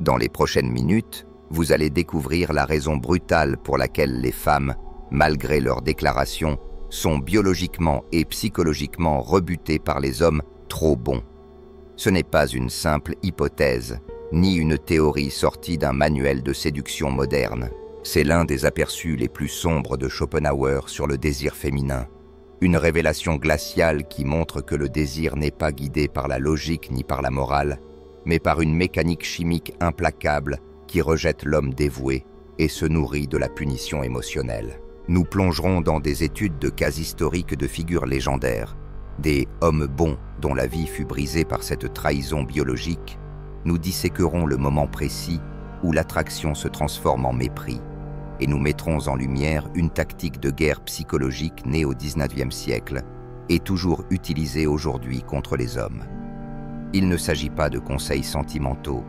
Dans les prochaines minutes, vous allez découvrir la raison brutale pour laquelle les femmes, malgré leurs déclarations, sont biologiquement et psychologiquement rebutées par les hommes trop bons. Ce n'est pas une simple hypothèse, ni une théorie sortie d'un manuel de séduction moderne. C'est l'un des aperçus les plus sombres de Schopenhauer sur le désir féminin. Une révélation glaciale qui montre que le désir n'est pas guidé par la logique ni par la morale, mais par une mécanique chimique implacable qui rejette l'homme dévoué et se nourrit de la punition émotionnelle. Nous plongerons dans des études de cas historiques de figures légendaires, des hommes bons dont la vie fut brisée par cette trahison biologique. Nous disséquerons le moment précis où l'attraction se transforme en mépris, et nous mettrons en lumière une tactique de guerre psychologique née au XIXe siècle et toujours utilisée aujourd'hui contre les hommes. Il ne s'agit pas de conseils sentimentaux,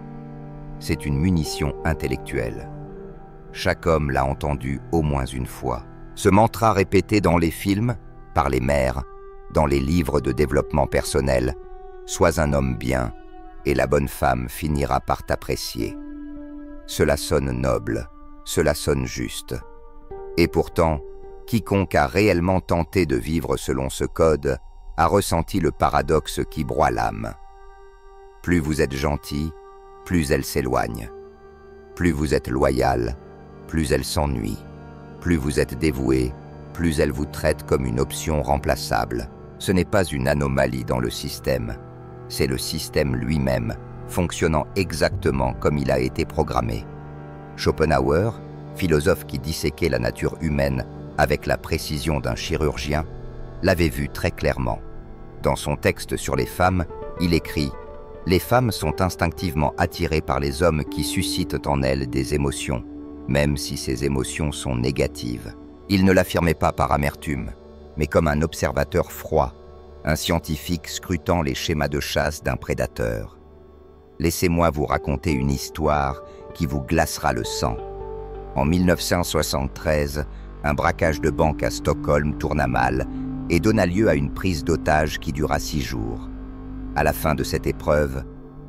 c'est une munition intellectuelle. Chaque homme l'a entendu au moins une fois. Ce mantra répété dans les films, par les mères, dans les livres de développement personnel, « Sois un homme bien, et la bonne femme finira par t'apprécier ». Cela sonne noble, cela sonne juste. Et pourtant, quiconque a réellement tenté de vivre selon ce code a ressenti le paradoxe qui broie l'âme. Plus vous êtes gentil, plus elle s'éloigne. Plus vous êtes loyal, plus elle s'ennuie. Plus vous êtes dévoué, plus elle vous traite comme une option remplaçable. Ce n'est pas une anomalie dans le système, c'est le système lui-même, fonctionnant exactement comme il a été programmé. Schopenhauer, philosophe qui disséquait la nature humaine avec la précision d'un chirurgien, l'avait vu très clairement. Dans son texte sur les femmes, il écrit « Les femmes sont instinctivement attirées par les hommes qui suscitent en elles des émotions, même si ces émotions sont négatives. » Il ne l'affirmait pas par amertume, mais comme un observateur froid, un scientifique scrutant les schémas de chasse d'un prédateur. Laissez-moi vous raconter une histoire qui vous glacera le sang. En 1973, un braquage de banque à Stockholm tourna mal et donna lieu à une prise d'otage qui dura 6 jours. À la fin de cette épreuve,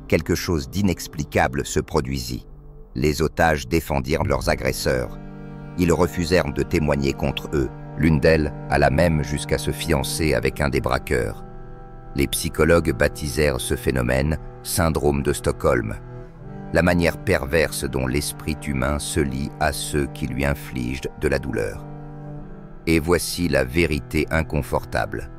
quelque chose d'inexplicable se produisit. Les otages défendirent leurs agresseurs. Ils refusèrent de témoigner contre eux. L'une d'elles alla même jusqu'à se fiancer avec un des braqueurs. Les psychologues baptisèrent ce phénomène « syndrome de Stockholm », la manière perverse dont l'esprit humain se lie à ceux qui lui infligent de la douleur. Et voici la vérité inconfortable.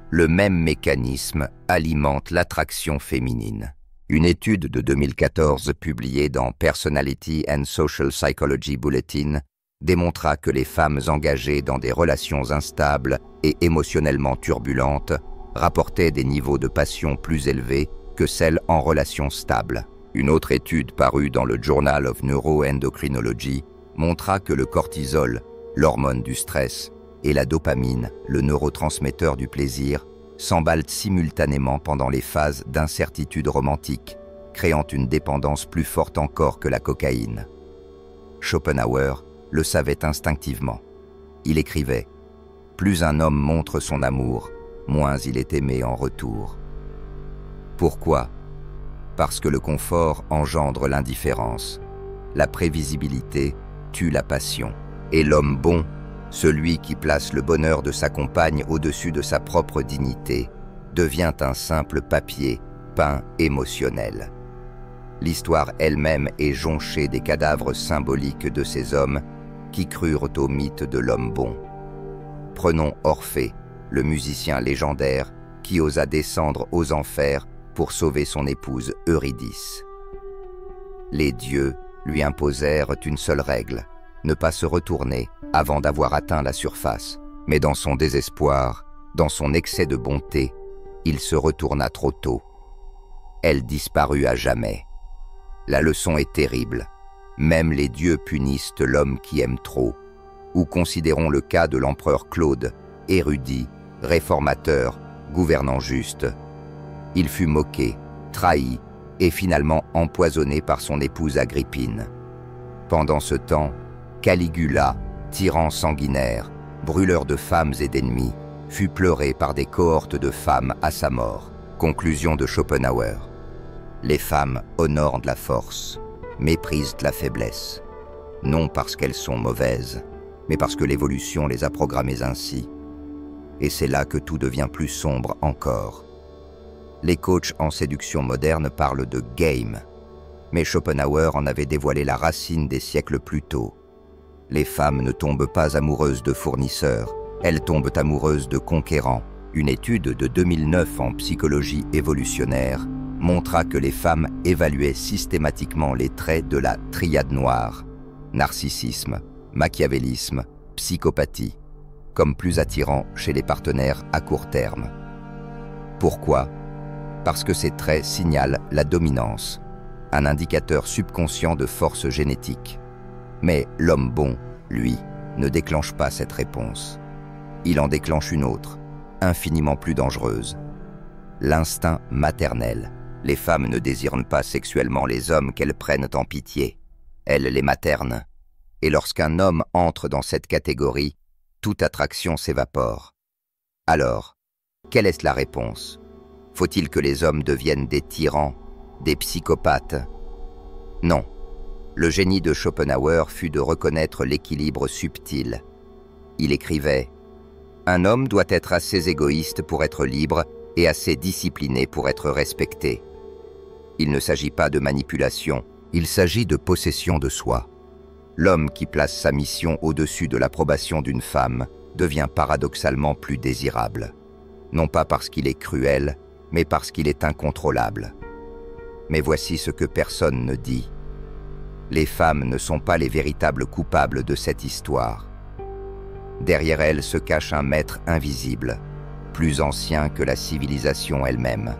Le même mécanisme alimente l'attraction féminine. Une étude de 2014 publiée dans Personality and Social Psychology Bulletin démontra que les femmes engagées dans des relations instables et émotionnellement turbulentes rapportaient des niveaux de passion plus élevés que celles en relations stables. Une autre étude parue dans le Journal of Neuroendocrinology montra que le cortisol, l'hormone du stress, et la dopamine, le neurotransmetteur du plaisir, s'emballent simultanément pendant les phases d'incertitude romantique, créant une dépendance plus forte encore que la cocaïne. Schopenhauer le savait instinctivement. Il écrivait « Plus un homme montre son amour, moins il est aimé en retour. » Pourquoi? Parce que le confort engendre l'indifférence. La prévisibilité tue la passion. Et l'homme bon, celui qui place le bonheur de sa compagne au-dessus de sa propre dignité, devient un simple papier peint émotionnel. L'histoire elle-même est jonchée des cadavres symboliques de ces hommes qui crurent au mythe de l'homme bon. Prenons Orphée, le musicien légendaire qui osa descendre aux enfers pour sauver son épouse Eurydice. Les dieux lui imposèrent une seule règle, ne pas se retourner avant d'avoir atteint la surface. Mais dans son désespoir, dans son excès de bonté, il se retourna trop tôt. Elle disparut à jamais. La leçon est terrible. Même les dieux punissent l'homme qui aime trop. Ou considérons le cas de l'empereur Claude, érudit, réformateur, gouvernant juste. Il fut moqué, trahi et finalement empoisonné par son épouse Agrippine. Pendant ce temps, Caligula, tyran sanguinaire, brûleur de femmes et d'ennemis, fut pleuré par des cohortes de femmes à sa mort. Conclusion de Schopenhauer. Les femmes honorent de la force. méprisent la faiblesse, non parce qu'elles sont mauvaises, mais parce que l'évolution les a programmées ainsi. Et c'est là que tout devient plus sombre encore. Les coachs en séduction moderne parlent de « game », mais Schopenhauer en avait dévoilé la racine des siècles plus tôt. Les femmes ne tombent pas amoureuses de fournisseurs, elles tombent amoureuses de conquérants. Une étude de 2009 en psychologie évolutionnaire montra que les femmes évaluaient systématiquement les traits de la triade noire, narcissisme, machiavélisme, psychopathie, comme plus attirants chez les partenaires à court terme. Pourquoi? Parce que ces traits signalent la dominance, un indicateur subconscient de force génétique. Mais l'homme bon, lui, ne déclenche pas cette réponse. Il en déclenche une autre, infiniment plus dangereuse. L'instinct maternel. Les femmes ne désirent pas sexuellement les hommes qu'elles prennent en pitié. Elles les maternent. Et lorsqu'un homme entre dans cette catégorie, toute attraction s'évapore. Alors, quelle est la réponse? Faut-il que les hommes deviennent des tyrans, des psychopathes? Non. Le génie de Schopenhauer fut de reconnaître l'équilibre subtil. Il écrivait « Un homme doit être assez égoïste pour être libre et assez discipliné pour être respecté. Il ne s'agit pas de manipulation, il s'agit de possession de soi. L'homme qui place sa mission au-dessus de l'approbation d'une femme devient paradoxalement plus désirable. Non pas parce qu'il est cruel, mais parce qu'il est incontrôlable. Mais voici ce que personne ne dit. Les femmes ne sont pas les véritables coupables de cette histoire. Derrière elles se cache un maître invisible, plus ancien que la civilisation elle-même.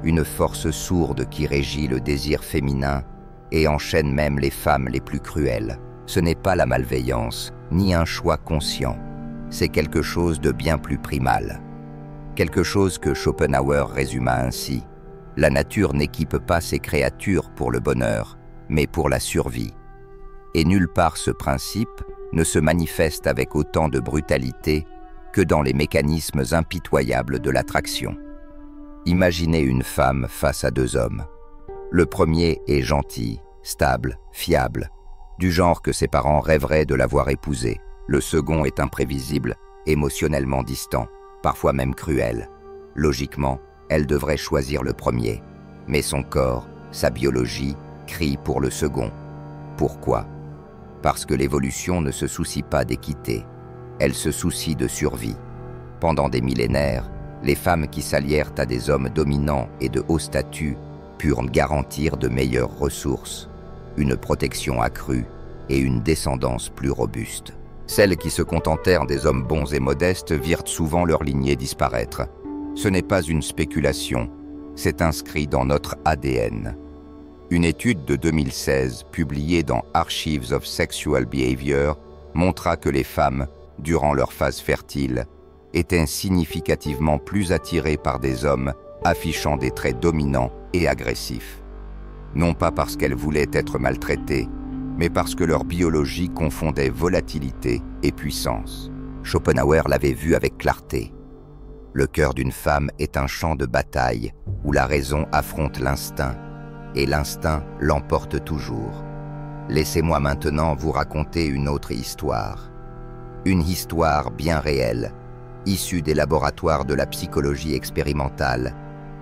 Une force sourde qui régit le désir féminin et enchaîne même les femmes les plus cruelles. Ce n'est pas la malveillance, ni un choix conscient. C'est quelque chose de bien plus primal. Quelque chose que Schopenhauer résuma ainsi. La nature n'équipe pas ses créatures pour le bonheur, mais pour la survie. Et nulle part ce principe ne se manifeste avec autant de brutalité que dans les mécanismes impitoyables de l'attraction. Imaginez une femme face à deux hommes. Le premier est gentil, stable, fiable, du genre que ses parents rêveraient de l'avoir épousé. Le second est imprévisible, émotionnellement distant, parfois même cruel. Logiquement, elle devrait choisir le premier, mais son corps, sa biologie, crie pour le second. Pourquoi? Parce que l'évolution ne se soucie pas d'équité, elle se soucie de survie. Pendant des millénaires, les femmes qui s'allièrent à des hommes dominants et de haut statut purent garantir de meilleures ressources, une protection accrue et une descendance plus robuste. Celles qui se contentèrent des hommes bons et modestes virent souvent leur lignée disparaître. Ce n'est pas une spéculation, c'est inscrit dans notre ADN. Une étude de 2016, publiée dans Archives of Sexual Behavior, montra que les femmes, durant leur phase fertile, étaient significativement plus attirées par des hommes affichant des traits dominants et agressifs. Non pas parce qu'elles voulaient être maltraitées, mais parce que leur biologie confondait volatilité et puissance. Schopenhauer l'avait vu avec clarté. Le cœur d'une femme est un champ de bataille où la raison affronte l'instinct, et l'instinct l'emporte toujours. Laissez-moi maintenant vous raconter une autre histoire. Une histoire bien réelle, issue des laboratoires de la psychologie expérimentale,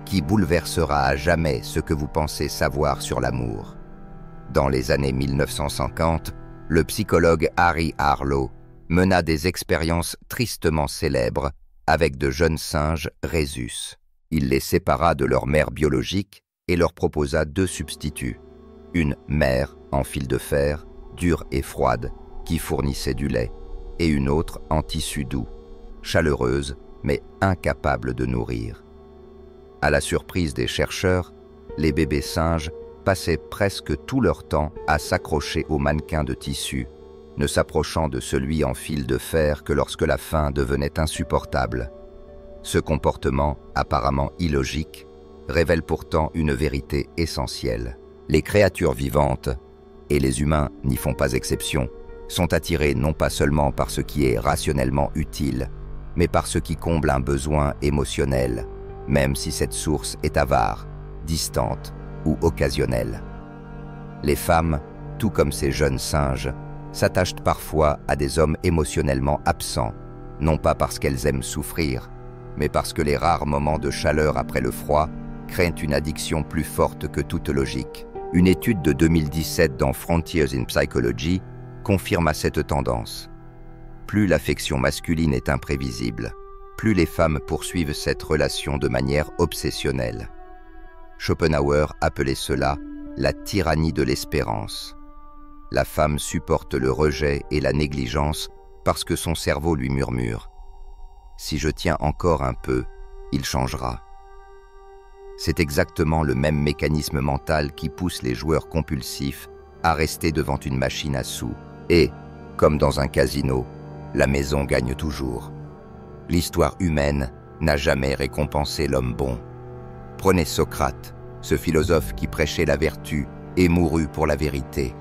qui bouleversera à jamais ce que vous pensez savoir sur l'amour. Dans les années 1950, le psychologue Harry Harlow mena des expériences tristement célèbres avec de jeunes singes rhésus. Il les sépara de leur mère biologique et leur proposa deux substituts. Une mère en fil de fer, dure et froide, qui fournissait du lait, et une autre en tissu doux, chaleureuse mais incapable de nourrir. À la surprise des chercheurs, les bébés singes passaient presque tout leur temps à s'accrocher au mannequin de tissu, ne s'approchant de celui en fil de fer que lorsque la faim devenait insupportable. Ce comportement, apparemment illogique, révèle pourtant une vérité essentielle. Les créatures vivantes, et les humains n'y font pas exception, sont attirés non pas seulement par ce qui est rationnellement utile, mais par ce qui comble un besoin émotionnel, même si cette source est avare, distante ou occasionnelle. Les femmes, tout comme ces jeunes singes, s'attachent parfois à des hommes émotionnellement absents, non pas parce qu'elles aiment souffrir, mais parce que les rares moments de chaleur après le froid créent une addiction plus forte que toute logique. Une étude de 2017 dans Frontiers in Psychology confirme à cette tendance. Plus l'affection masculine est imprévisible, plus les femmes poursuivent cette relation de manière obsessionnelle. Schopenhauer appelait cela la tyrannie de l'espérance. La femme supporte le rejet et la négligence parce que son cerveau lui murmure « Si je tiens encore un peu, il changera ». C'est exactement le même mécanisme mental qui pousse les joueurs compulsifs à rester devant une machine à sous. Et, comme dans un casino, la maison gagne toujours. L'histoire humaine n'a jamais récompensé l'homme bon. Prenez Socrate, ce philosophe qui prêchait la vertu et mourut pour la vérité.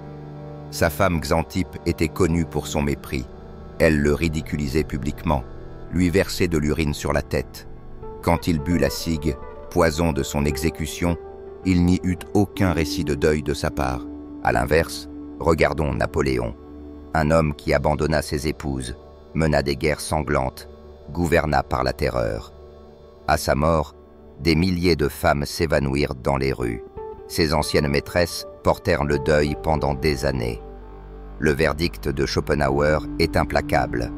Sa femme Xanthippe était connue pour son mépris. Elle le ridiculisait publiquement, lui versait de l'urine sur la tête. Quand il but la cigue, poison de son exécution, il n'y eut aucun récit de deuil de sa part. À l'inverse, regardons Napoléon, un homme qui abandonna ses épouses, mena des guerres sanglantes, gouverna par la terreur. À sa mort, des milliers de femmes s'évanouirent dans les rues. Ses anciennes maîtresses portèrent le deuil pendant des années. Le verdict de Schopenhauer est implacable.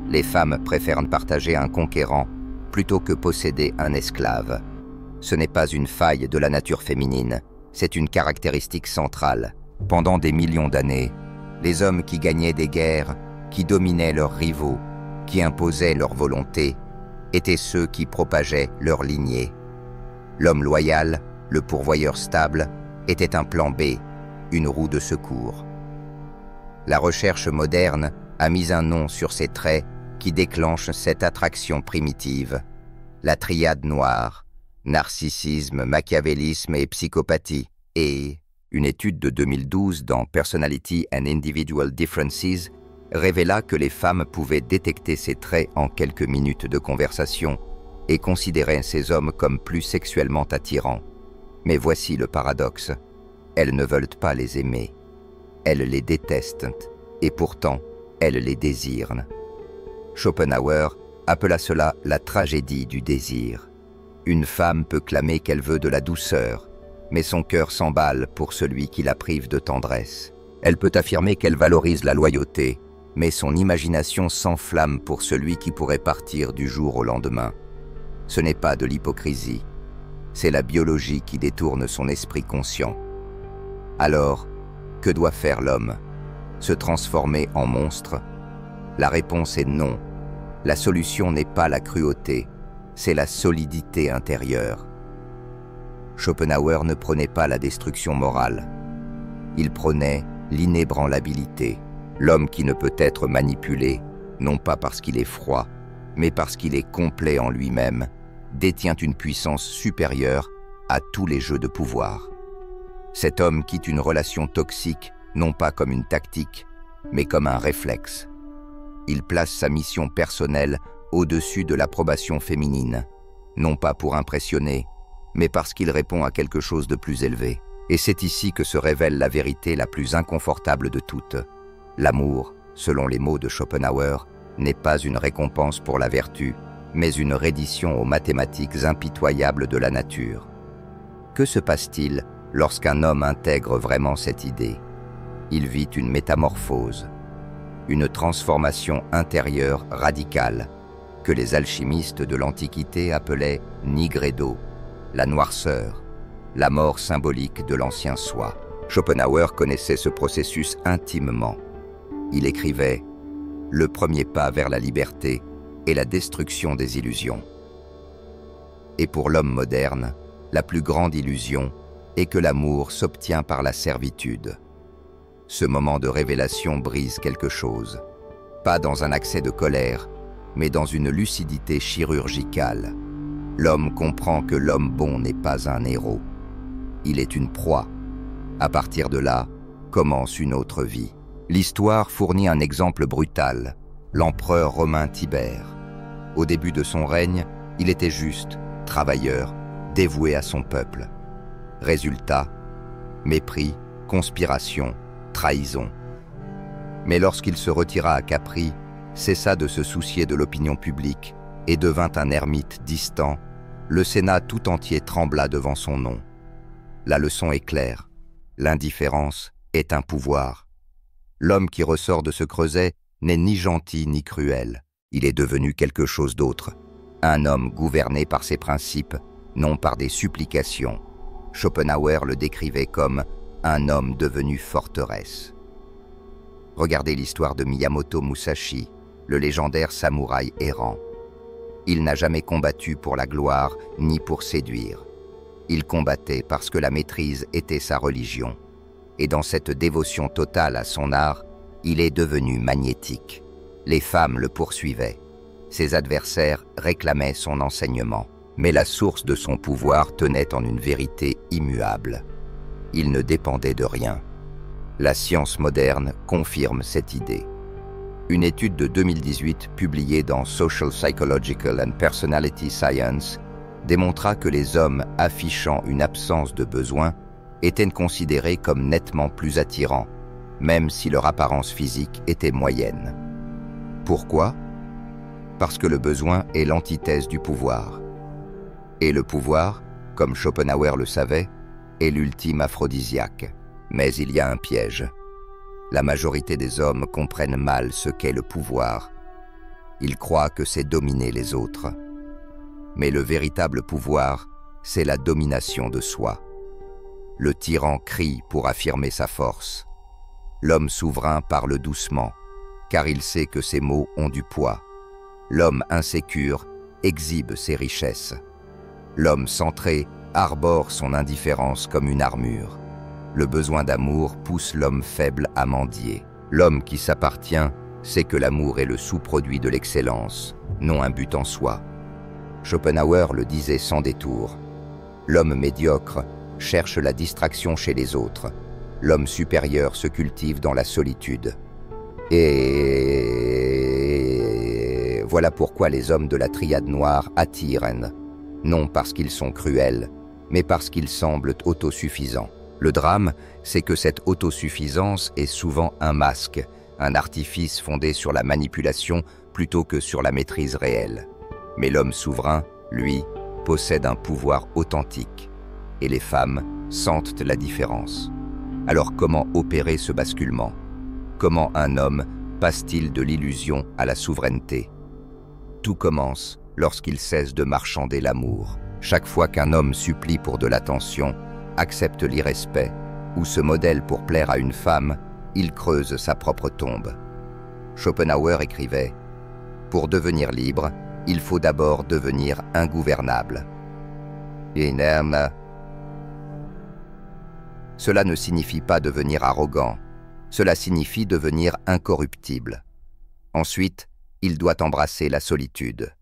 Les femmes préfèrent partager un conquérant plutôt que posséder un esclave. Ce n'est pas une faille de la nature féminine, c'est une caractéristique centrale. Pendant des millions d'années, les hommes qui gagnaient des guerres, qui dominaient leurs rivaux, qui imposaient leur volonté, étaient ceux qui propageaient leur lignée. L'homme loyal, le pourvoyeur stable, était un plan B, une roue de secours. La recherche moderne a mis un nom sur ces traits qui déclenchent cette attraction primitive. La triade noire, narcissisme, machiavélisme et psychopathie. Et une étude de 2012 dans Personality and Individual Differences révéla que les femmes pouvaient détecter ces traits en quelques minutes de conversation et considéraient ces hommes comme plus sexuellement attirants. Mais voici le paradoxe. Elles ne veulent pas les aimer. Elles les détestent et pourtant, elles les désirent. Schopenhauer appela cela la tragédie du désir. Une femme peut clamer qu'elle veut de la douceur, mais son cœur s'emballe pour celui qui la prive de tendresse. Elle peut affirmer qu'elle valorise la loyauté, mais son imagination s'enflamme pour celui qui pourrait partir du jour au lendemain. Ce n'est pas de l'hypocrisie, c'est la biologie qui détourne son esprit conscient. Alors, que doit faire l'homme? Se transformer en monstre? La réponse est non. La solution n'est pas la cruauté, c'est la solidité intérieure. Schopenhauer ne prenait pas la destruction morale. Il prenait l'inébranlabilité. L'homme qui ne peut être manipulé, non pas parce qu'il est froid, mais parce qu'il est complet en lui-même, détient une puissance supérieure à tous les jeux de pouvoir. Cet homme quitte une relation toxique, non pas comme une tactique, mais comme un réflexe. Il place sa mission personnelle au-dessus de l'approbation féminine, non pas pour impressionner, mais parce qu'il répond à quelque chose de plus élevé. Et c'est ici que se révèle la vérité la plus inconfortable de toutes. L'amour, selon les mots de Schopenhauer, n'est pas une récompense pour la vertu, mais une reddition aux mathématiques impitoyables de la nature. Que se passe-t-il lorsqu'un homme intègre vraiment cette idée? Il vit une métamorphose, une transformation intérieure radicale, que les alchimistes de l'Antiquité appelaient nigredo, la noirceur, la mort symbolique de l'ancien soi. Schopenhauer connaissait ce processus intimement. Il écrivait « Le premier pas vers la liberté est la destruction des illusions ». Et pour l'homme moderne, la plus grande illusion est que l'amour s'obtient par la servitude. Ce moment de révélation brise quelque chose, pas dans un accès de colère, mais dans une lucidité chirurgicale. L'homme comprend que l'homme bon n'est pas un héros. Il est une proie. À partir de là, commence une autre vie. L'histoire fournit un exemple brutal, l'empereur romain Tibère. Au début de son règne, il était juste, travailleur, dévoué à son peuple. Résultat, mépris, conspiration, trahison. Mais lorsqu'il se retira à Capri, cessa de se soucier de l'opinion publique et devint un ermite distant, le Sénat tout entier trembla devant son nom. La leçon est claire, l'indifférence est un pouvoir. L'homme qui ressort de ce creuset n'est ni gentil ni cruel, il est devenu quelque chose d'autre, un homme gouverné par ses principes, non par des supplications. Schopenhauer le décrivait comme un homme devenu forteresse. Regardez l'histoire de Miyamoto Musashi, le légendaire samouraï errant. Il n'a jamais combattu pour la gloire ni pour séduire. Il combattait parce que la maîtrise était sa religion. Et dans cette dévotion totale à son art, il est devenu magnétique. Les femmes le poursuivaient. Ses adversaires réclamaient son enseignement. Mais la source de son pouvoir tenait en une vérité immuable. Il ne dépendait de rien. La science moderne confirme cette idée. Une étude de 2018 publiée dans Social Psychological and Personality Science démontra que les hommes affichant une absence de besoin étaient considérés comme nettement plus attirants, même si leur apparence physique était moyenne. Pourquoi? Parce que le besoin est l'antithèse du pouvoir. Et le pouvoir, comme Schopenhauer le savait, est l'ultime aphrodisiaque. Mais il y a un piège. La majorité des hommes comprennent mal ce qu'est le pouvoir. Ils croient que c'est dominer les autres. Mais le véritable pouvoir, c'est la domination de soi. Le tyran crie pour affirmer sa force. L'homme souverain parle doucement, car il sait que ses mots ont du poids. L'homme insécure exhibe ses richesses. L'homme centré arbore son indifférence comme une armure. Le besoin d'amour pousse l'homme faible à mendier. L'homme qui s'appartient sait que l'amour est le sous-produit de l'excellence, non un but en soi. Schopenhauer le disait sans détour. L'homme médiocre cherche la distraction chez les autres. L'homme supérieur se cultive dans la solitude. Et voilà pourquoi les hommes de la triade noire attirent, non parce qu'ils sont cruels, mais parce qu'ils semblent autosuffisants. Le drame, c'est que cette autosuffisance est souvent un masque, un artifice fondé sur la manipulation plutôt que sur la maîtrise réelle. Mais l'homme souverain, lui, possède un pouvoir authentique, et les femmes sentent la différence. Alors comment opérer ce basculement? Comment un homme passe-t-il de l'illusion à la souveraineté? Tout commence lorsqu'il cesse de marchander l'amour. Chaque fois qu'un homme supplie pour de l'attention, accepte l'irrespect ou se modèle pour plaire à une femme, il creuse sa propre tombe. Schopenhauer écrivait « Pour devenir libre, il faut d'abord devenir ingouvernable. » Cela ne signifie pas devenir arrogant, cela signifie devenir incorruptible. Ensuite, il doit embrasser la solitude.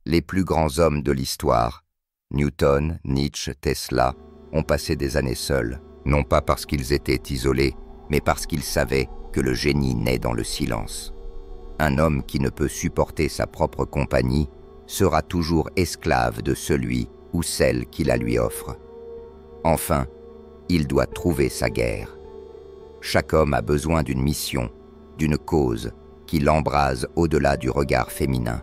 Les plus grands hommes de l'histoire, Newton, Nietzsche, Tesla, ont passé des années seuls, non pas parce qu'ils étaient isolés, mais parce qu'ils savaient que le génie naît dans le silence. Un homme qui ne peut supporter sa propre compagnie sera toujours esclave de celui ou celle qui la lui offre. Enfin, il doit trouver sa guerre. Chaque homme a besoin d'une mission, d'une cause qui l'embrase au-delà du regard féminin.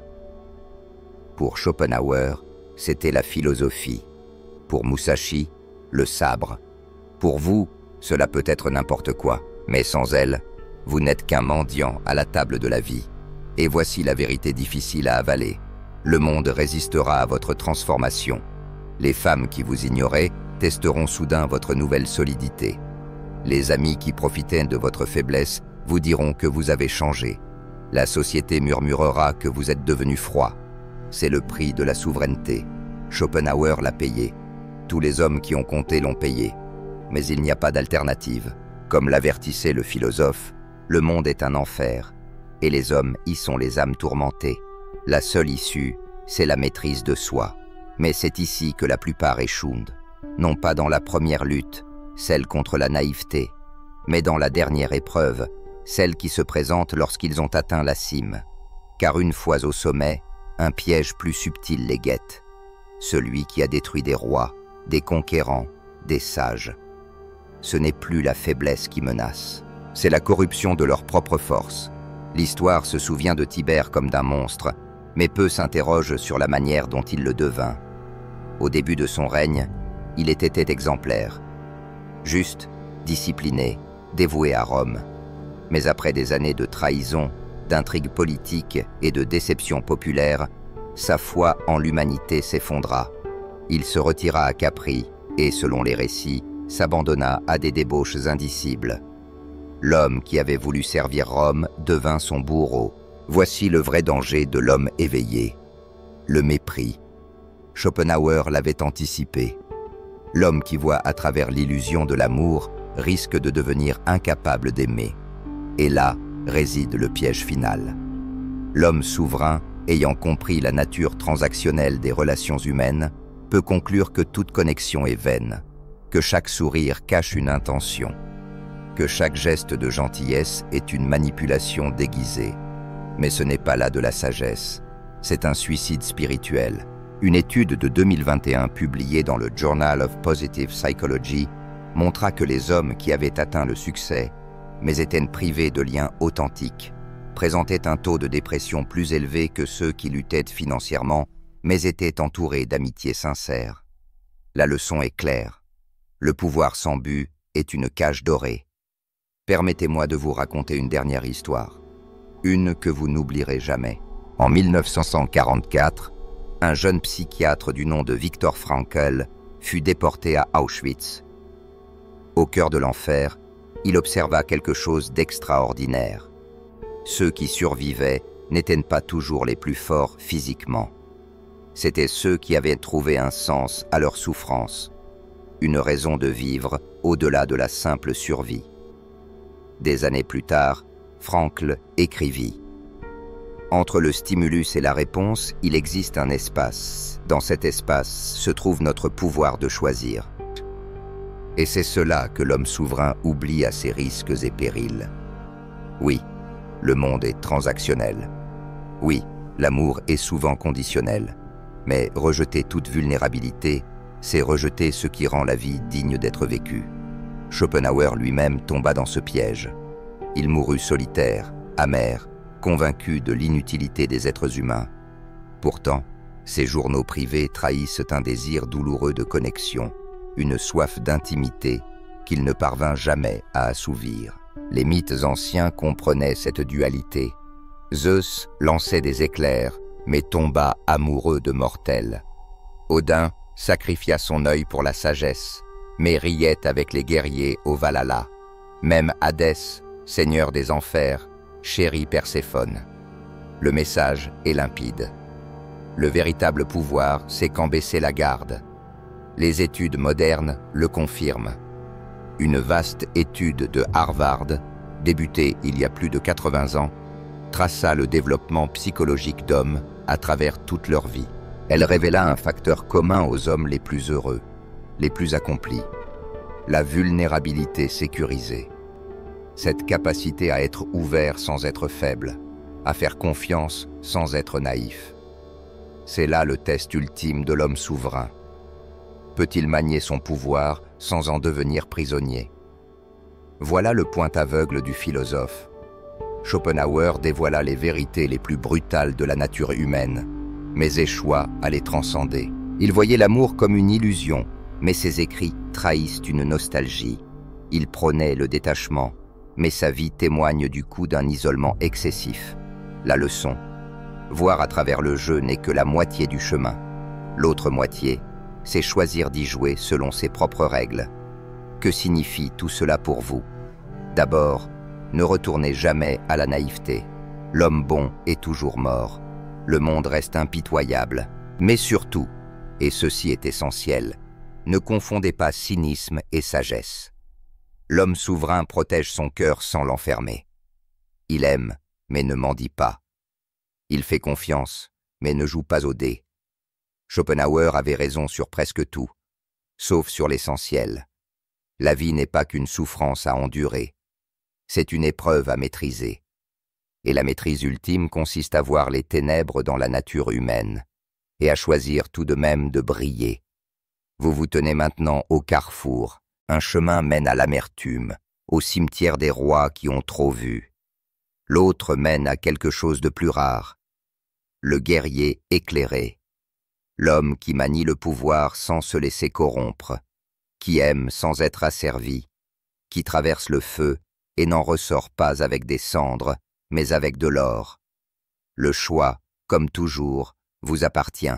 Pour Schopenhauer, c'était la philosophie. Pour Musashi, le sabre. Pour vous, cela peut être n'importe quoi, mais sans elle, vous n'êtes qu'un mendiant à la table de la vie. Et voici la vérité difficile à avaler. Le monde résistera à votre transformation. Les femmes qui vous ignoraient testeront soudain votre nouvelle solidité. Les amis qui profitaient de votre faiblesse vous diront que vous avez changé. La société murmurera que vous êtes devenu froid. C'est le prix de la souveraineté. Schopenhauer l'a payé. Tous les hommes qui ont compté l'ont payé. Mais il n'y a pas d'alternative. Comme l'avertissait le philosophe, le monde est un enfer, et les hommes y sont les âmes tourmentées. La seule issue, c'est la maîtrise de soi. Mais c'est ici que la plupart échouent. Non pas dans la première lutte, celle contre la naïveté, mais dans la dernière épreuve, celle qui se présente lorsqu'ils ont atteint la cime. Car une fois au sommet, un piège plus subtil les guette. Celui qui a détruit des rois, des conquérants, des sages. ce n'est plus la faiblesse qui menace, c'est la corruption de leur propre force. L'histoire se souvient de Tibère comme d'un monstre, mais peu s'interroge sur la manière dont il le devint. Au début de son règne, il était exemplaire, juste, discipliné, dévoué à Rome. Mais après des années de trahison, d'intrigues politiques et de déception populaire, sa foi en l'humanité s'effondra. Il se retira à Capri et, selon les récits, s'abandonna à des débauches indicibles. L'homme qui avait voulu servir Rome devint son bourreau. Voici le vrai danger de l'homme éveillé. Le mépris. Schopenhauer l'avait anticipé. L'homme qui voit à travers l'illusion de l'amour risque de devenir incapable d'aimer. Et là réside le piège final. L'homme souverain, ayant compris la nature transactionnelle des relations humaines, peut conclure que toute connexion est vaine, que chaque sourire cache une intention, que chaque geste de gentillesse est une manipulation déguisée. Mais ce n'est pas là de la sagesse, c'est un suicide spirituel. Une étude de 2021 publiée dans le Journal of Positive Psychology montra que les hommes qui avaient atteint le succès, mais étaient privés de liens authentiques, présentaient un taux de dépression plus élevé que ceux qui luttaient financièrement, mais étaient entourés d'amitiés sincères. La leçon est claire. Le pouvoir sans but est une cage dorée. Permettez-moi de vous raconter une dernière histoire, une que vous n'oublierez jamais. En 1944, un jeune psychiatre du nom de Viktor Frankl fut déporté à Auschwitz. Au cœur de l'enfer, il observa quelque chose d'extraordinaire. Ceux qui survivaient n'étaient pas toujours les plus forts physiquement. C'étaient ceux qui avaient trouvé un sens à leur souffrance, une raison de vivre au-delà de la simple survie. Des années plus tard, Frankl écrivit « Entre le stimulus et la réponse, il existe un espace. Dans cet espace se trouve notre pouvoir de choisir. » Et c'est cela que l'homme souverain oublie à ses risques et périls. Oui, le monde est transactionnel. Oui, l'amour est souvent conditionnel. Mais rejeter toute vulnérabilité, c'est rejeter ce qui rend la vie digne d'être vécue. Schopenhauer lui-même tomba dans ce piège. Il mourut solitaire, amer, convaincu de l'inutilité des êtres humains. Pourtant, ses journaux privés trahissent un désir douloureux de connexion, une soif d'intimité qu'il ne parvint jamais à assouvir. Les mythes anciens comprenaient cette dualité. Zeus lançait des éclairs, mais tomba amoureux de mortels. Odin sacrifia son œil pour la sagesse, mais riait avec les guerriers au Valhalla. Même Hadès, seigneur des enfers, chérit Perséphone. Le message est limpide. Le véritable pouvoir, c'est qu'en baisser la garde. Les études modernes le confirment. Une vaste étude de Harvard, débutée il y a plus de 80 ans, traça le développement psychologique d'hommes à travers toute leur vie. Elle révéla un facteur commun aux hommes les plus heureux, les plus accomplis, la vulnérabilité sécurisée. Cette capacité à être ouvert sans être faible, à faire confiance sans être naïf. C'est là le test ultime de l'homme souverain. Peut-il manier son pouvoir sans en devenir prisonnier? Voilà le point aveugle du philosophe. Schopenhauer dévoila les vérités les plus brutales de la nature humaine, mais échoua à les transcender. Il voyait l'amour comme une illusion, mais ses écrits trahissent une nostalgie. Il prônait le détachement, mais sa vie témoigne du coup d'un isolement excessif. La leçon: voir à travers le jeu n'est que la moitié du chemin. L'autre moitié, c'est choisir d'y jouer selon ses propres règles. Que signifie tout cela pour vous? D'abord, ne retournez jamais à la naïveté. L'homme bon est toujours mort. Le monde reste impitoyable. Mais surtout, et ceci est essentiel, ne confondez pas cynisme et sagesse. L'homme souverain protège son cœur sans l'enfermer. Il aime, mais ne mendie pas. Il fait confiance, mais ne joue pas au dé. Schopenhauer avait raison sur presque tout, sauf sur l'essentiel. La vie n'est pas qu'une souffrance à endurer. C'est une épreuve à maîtriser. Et la maîtrise ultime consiste à voir les ténèbres dans la nature humaine et à choisir tout de même de briller. Vous vous tenez maintenant au carrefour, Un chemin mène à l'amertume, au cimetière des rois qui ont trop vu. L'autre mène à quelque chose de plus rare, le guerrier éclairé, l'homme qui manie le pouvoir sans se laisser corrompre, qui aime sans être asservi, qui traverse le feu et n'en ressort pas avec des cendres, mais avec de l'or. Le choix, comme toujours, vous appartient.